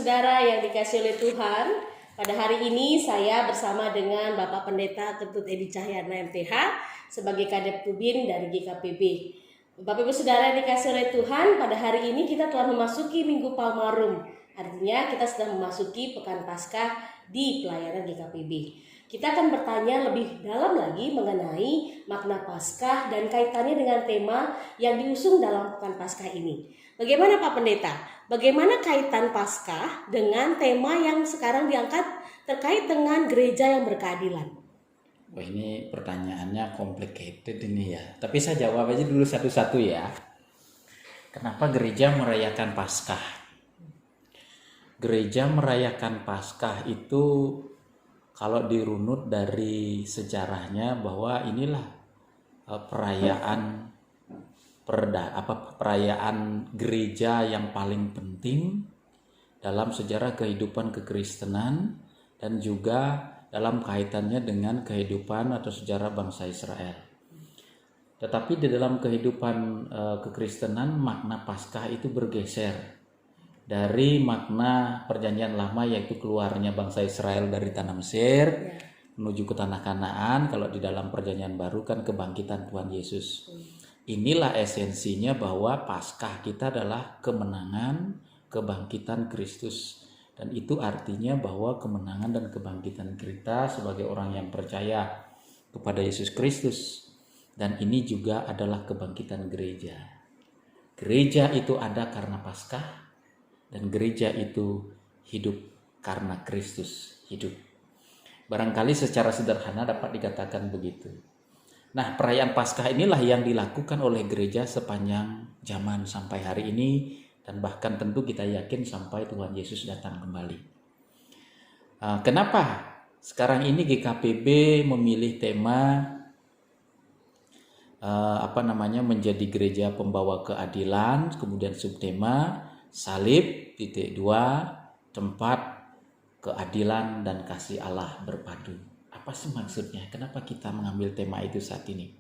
saudara yang dikasihi oleh Tuhan, pada hari ini saya bersama dengan Bapak Pendeta Ketut Edi Cahyana MTH sebagai Kadep Tubin dari GKPB. Bapak Ibu Saudara yang dikasihi oleh Tuhan, pada hari ini kita telah memasuki Minggu Palmarum. Artinya kita sedang memasuki Pekan Paskah di pelayanan GKPB. Kita akan bertanya lebih dalam lagi mengenai makna Paskah dan kaitannya dengan tema yang diusung dalam Pekan Paskah ini. Bagaimana Pak Pendeta? Bagaimana kaitan Paskah dengan tema yang sekarang diangkat terkait dengan gereja yang berkeadilan? Wah, ini pertanyaannya complicated ini ya. Tapi saya jawab aja dulu satu-satu ya. Kenapa gereja merayakan Paskah? Gereja merayakan Paskah itu kalau dirunut dari sejarahnya bahwa inilah perayaan gereja yang paling penting dalam sejarah kehidupan kekristenan dan juga dalam kaitannya dengan kehidupan atau sejarah bangsa Israel. Tetapi di dalam kehidupan kekristenan makna Paskah itu bergeser dari makna perjanjian lama, yaitu keluarnya bangsa Israel dari tanah Mesir menuju ke tanah Kanaan. Kalau di dalam perjanjian baru kan kebangkitan Tuhan Yesus. Inilah esensinya bahwa Paskah kita adalah kemenangan, kebangkitan Kristus. Dan itu artinya bahwa kemenangan dan kebangkitan kita sebagai orang yang percaya kepada Yesus Kristus. Dan ini juga adalah kebangkitan gereja. Gereja itu ada karena Paskah, dan gereja itu hidup karena Kristus hidup. Barangkali secara sederhana dapat dikatakan begitu. Nah, perayaan Paskah inilah yang dilakukan oleh gereja sepanjang zaman sampai hari ini, dan bahkan tentu kita yakin sampai Tuhan Yesus datang kembali. Kenapa sekarang ini GKPB memilih tema menjadi gereja pembawa keadilan, kemudian subtema salib, titik 2, tempat keadilan dan kasih Allah berpadu. Apa sih maksudnya? Kenapa kita mengambil tema itu saat ini?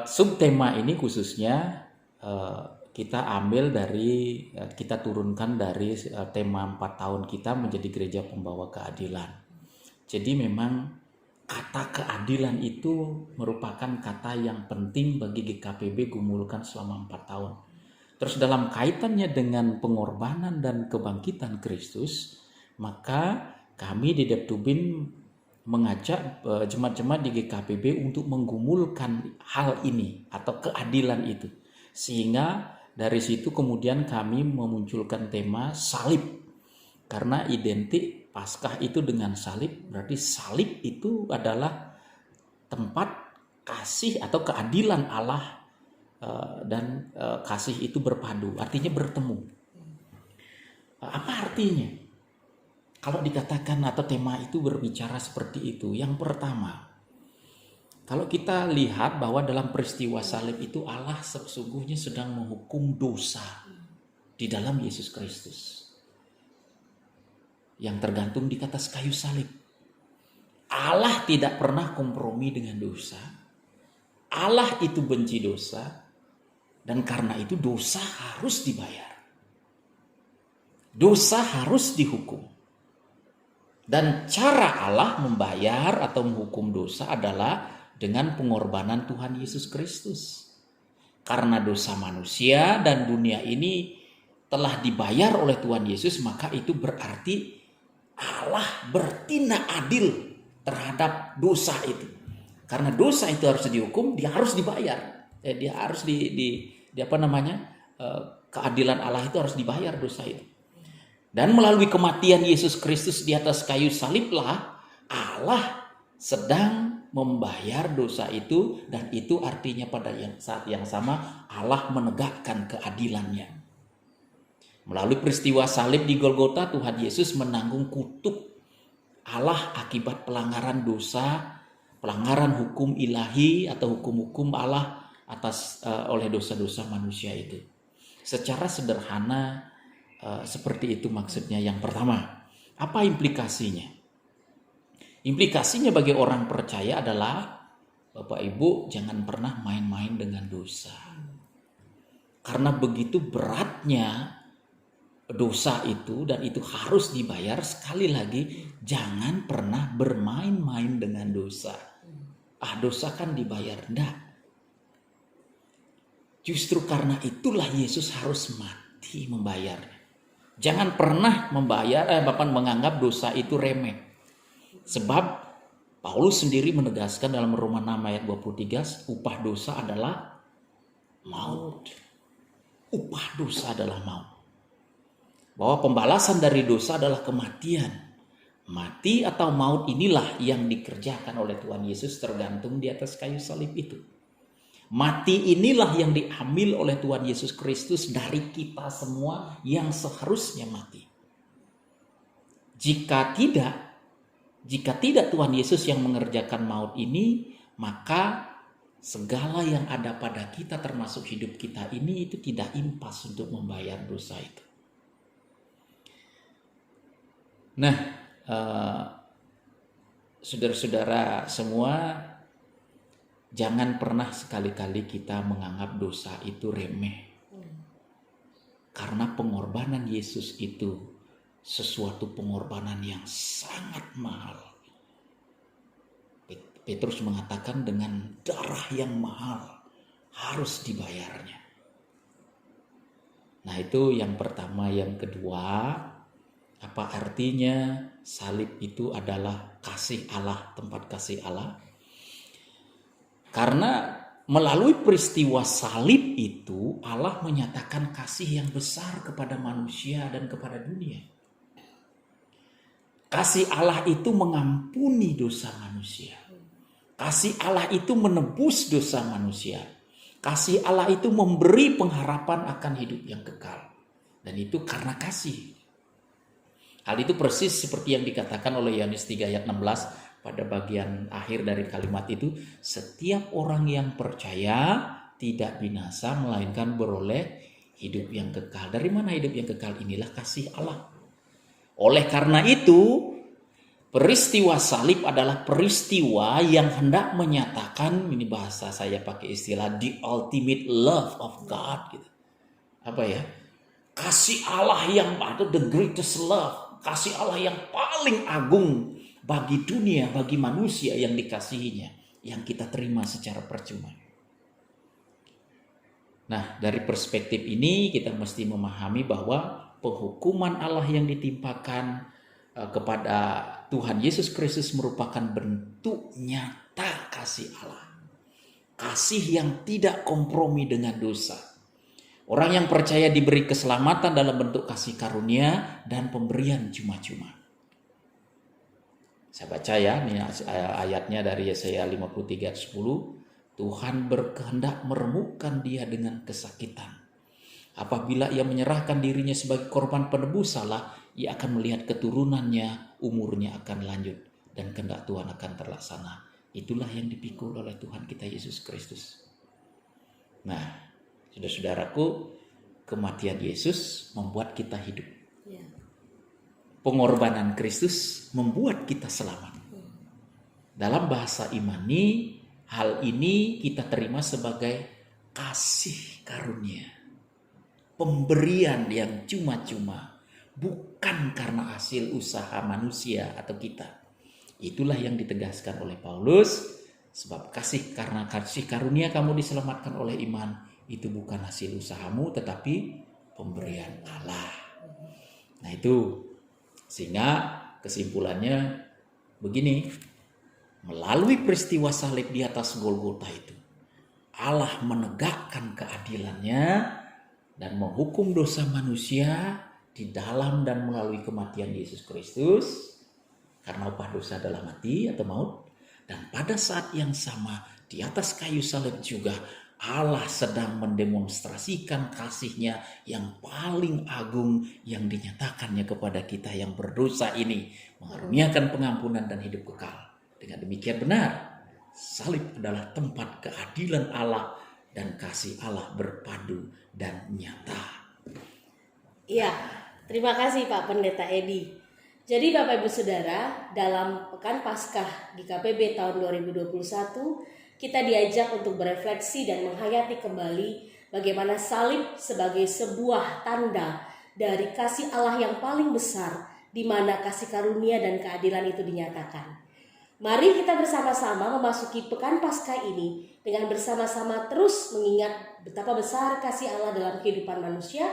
Subtema ini khususnya kita turunkan dari tema 4 tahun kita menjadi gereja pembawa keadilan. Jadi memang kata keadilan itu merupakan kata yang penting bagi GKPB gumulkan selama 4 tahun. Terus dalam kaitannya dengan pengorbanan dan kebangkitan Kristus, maka kami di Deptubin mengajak jemaat-jemaat di GKPB untuk menggumulkan hal ini atau keadilan itu. Sehingga dari situ kemudian kami memunculkan tema salib. Karena identik Paskah itu dengan salib, berarti salib itu adalah tempat kasih atau keadilan Allah dan kasih itu berpadu, artinya bertemu. Apa artinya? Kalau dikatakan atau tema itu berbicara seperti itu, yang pertama, kalau kita lihat bahwa dalam peristiwa salib itu Allah sesungguhnya sedang menghukum dosa di dalam Yesus Kristus yang tergantung di atas kayu salib. Allah tidak pernah kompromi dengan dosa. Allah itu benci dosa, dan karena itu dosa harus dibayar. Dosa harus dihukum. Dan cara Allah membayar atau menghukum dosa adalah dengan pengorbanan Tuhan Yesus Kristus. Karena dosa manusia dan dunia ini telah dibayar oleh Tuhan Yesus, maka itu berarti Allah bertindak adil terhadap dosa itu. Karena dosa itu harus dihukum, dia harus dibayar. Dia harus keadilan Allah itu harus dibayar dosa itu. Dan melalui kematian Yesus Kristus di atas kayu saliblah Allah sedang membayar dosa itu, dan itu artinya pada saat yang sama Allah menegakkan keadilannya. Melalui peristiwa salib di Golgota, Tuhan Yesus menanggung kutuk Allah akibat pelanggaran dosa, pelanggaran hukum ilahi atau hukum-hukum Allah oleh dosa-dosa manusia itu. Secara sederhana seperti itu maksudnya. Yang pertama, apa implikasinya? Implikasinya bagi orang percaya adalah, Bapak Ibu jangan pernah main-main dengan dosa. Karena begitu beratnya dosa itu dan itu harus dibayar. Sekali lagi, jangan pernah bermain-main dengan dosa. Dosa kan dibayar. Enggak. Justru karena itulah Yesus harus mati membayarnya. Jangan pernah bahkan menganggap dosa itu remeh. Sebab Paulus sendiri menegaskan dalam Roma 6 ayat 23, upah dosa adalah maut. Upah dosa adalah maut. Bahwa pembalasan dari dosa adalah kematian. Mati atau maut inilah yang dikerjakan oleh Tuhan Yesus tergantung di atas kayu salib itu. Mati inilah yang diambil oleh Tuhan Yesus Kristus dari kita semua yang seharusnya mati. Jika tidak Tuhan Yesus yang mengerjakan maut ini, maka segala yang ada pada kita termasuk hidup kita ini itu tidak impas untuk membayar dosa itu. Nah, saudara-saudara semua, jangan pernah sekali-kali kita menganggap dosa itu remeh. Karena pengorbanan Yesus itu sesuatu pengorbanan yang sangat mahal. Petrus mengatakan dengan darah yang mahal harus dibayarnya. Nah, itu yang pertama. Yang kedua, apa artinya salib itu adalah kasih Allah, tempat kasih Allah? Karena melalui peristiwa salib itu Allah menyatakan kasih yang besar kepada manusia dan kepada dunia. Kasih Allah itu mengampuni dosa manusia. Kasih Allah itu menebus dosa manusia. Kasih Allah itu memberi pengharapan akan hidup yang kekal. Dan itu karena kasih. Hal itu persis seperti yang dikatakan oleh Yohanes 3 ayat 16 pada bagian akhir dari kalimat itu. Setiap orang yang percaya tidak binasa melainkan beroleh hidup yang kekal. Dari mana hidup yang kekal? Inilah kasih Allah. Oleh karena itu, peristiwa salib adalah peristiwa yang hendak menyatakan, ini bahasa saya pakai istilah the ultimate love of God gitu. Apa ya? Kasih Allah yang atau the greatest love, kasih Allah yang paling agung bagi dunia, bagi manusia yang dikasihinya, yang kita terima secara percuma. Nah, dari perspektif ini kita mesti memahami bahwa penghukuman Allah yang ditimpakan kepada Tuhan Yesus Kristus merupakan bentuk nyata kasih Allah. Kasih yang tidak kompromi dengan dosa. Orang yang percaya diberi keselamatan dalam bentuk kasih karunia dan pemberian cuma-cuma. Saya baca ya, ini ayatnya dari Yesaya 53 ayat 10. Tuhan berkehendak meremukkan dia dengan kesakitan. Apabila ia menyerahkan dirinya sebagai korban penebus salah, ia akan melihat keturunannya, umurnya akan lanjut, dan kehendak Tuhan akan terlaksana. Itulah yang dipikul oleh Tuhan kita Yesus Kristus. Nah, saudara-saudaraku, kematian Yesus membuat kita hidup. Pengorbanan Kristus membuat kita selamat. Dalam bahasa imani, hal ini kita terima sebagai kasih karunia. Pemberian yang cuma-cuma, bukan karena hasil usaha manusia atau kita. Itulah yang ditegaskan oleh Paulus, sebab karena kasih karunia kamu diselamatkan oleh iman, itu bukan hasil usahamu tetapi pemberian Allah. Nah itu, sehingga kesimpulannya begini, melalui peristiwa salib di atas Golgota itu, Allah menegakkan keadilannya dan menghukum dosa manusia di dalam dan melalui kematian Yesus Kristus, karena upah dosa adalah mati atau maut. Dan pada saat yang sama di atas kayu salib juga Allah sedang mendemonstrasikan kasih-Nya yang paling agung yang dinyatakannya kepada kita yang berdosa ini, mengaruniakan pengampunan dan hidup kekal. Dengan demikian benar, salib adalah tempat keadilan Allah dan kasih Allah berpadu dan nyata. Iya, terima kasih Pak Pendeta Edi. Jadi Bapak Ibu Saudara, dalam Pekan Paskah GKPB tahun 2021, kita diajak untuk berefleksi dan menghayati kembali bagaimana salib sebagai sebuah tanda dari kasih Allah yang paling besar, di mana kasih karunia dan keadilan itu dinyatakan. Mari kita bersama-sama memasuki pekan Paskah ini dengan bersama-sama terus mengingat betapa besar kasih Allah dalam kehidupan manusia,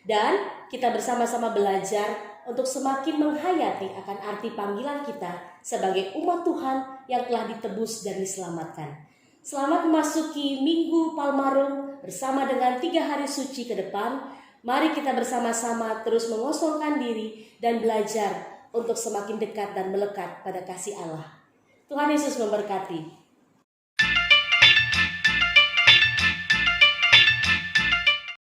dan kita bersama-sama belajar untuk semakin menghayati akan arti panggilan kita sebagai umat Tuhan yang telah ditebus dan diselamatkan. Selamat memasuki Minggu Palmarum bersama dengan 3 hari suci ke depan. Mari kita bersama-sama terus mengosongkan diri dan belajar untuk semakin dekat dan melekat pada kasih Allah. Tuhan Yesus memberkati.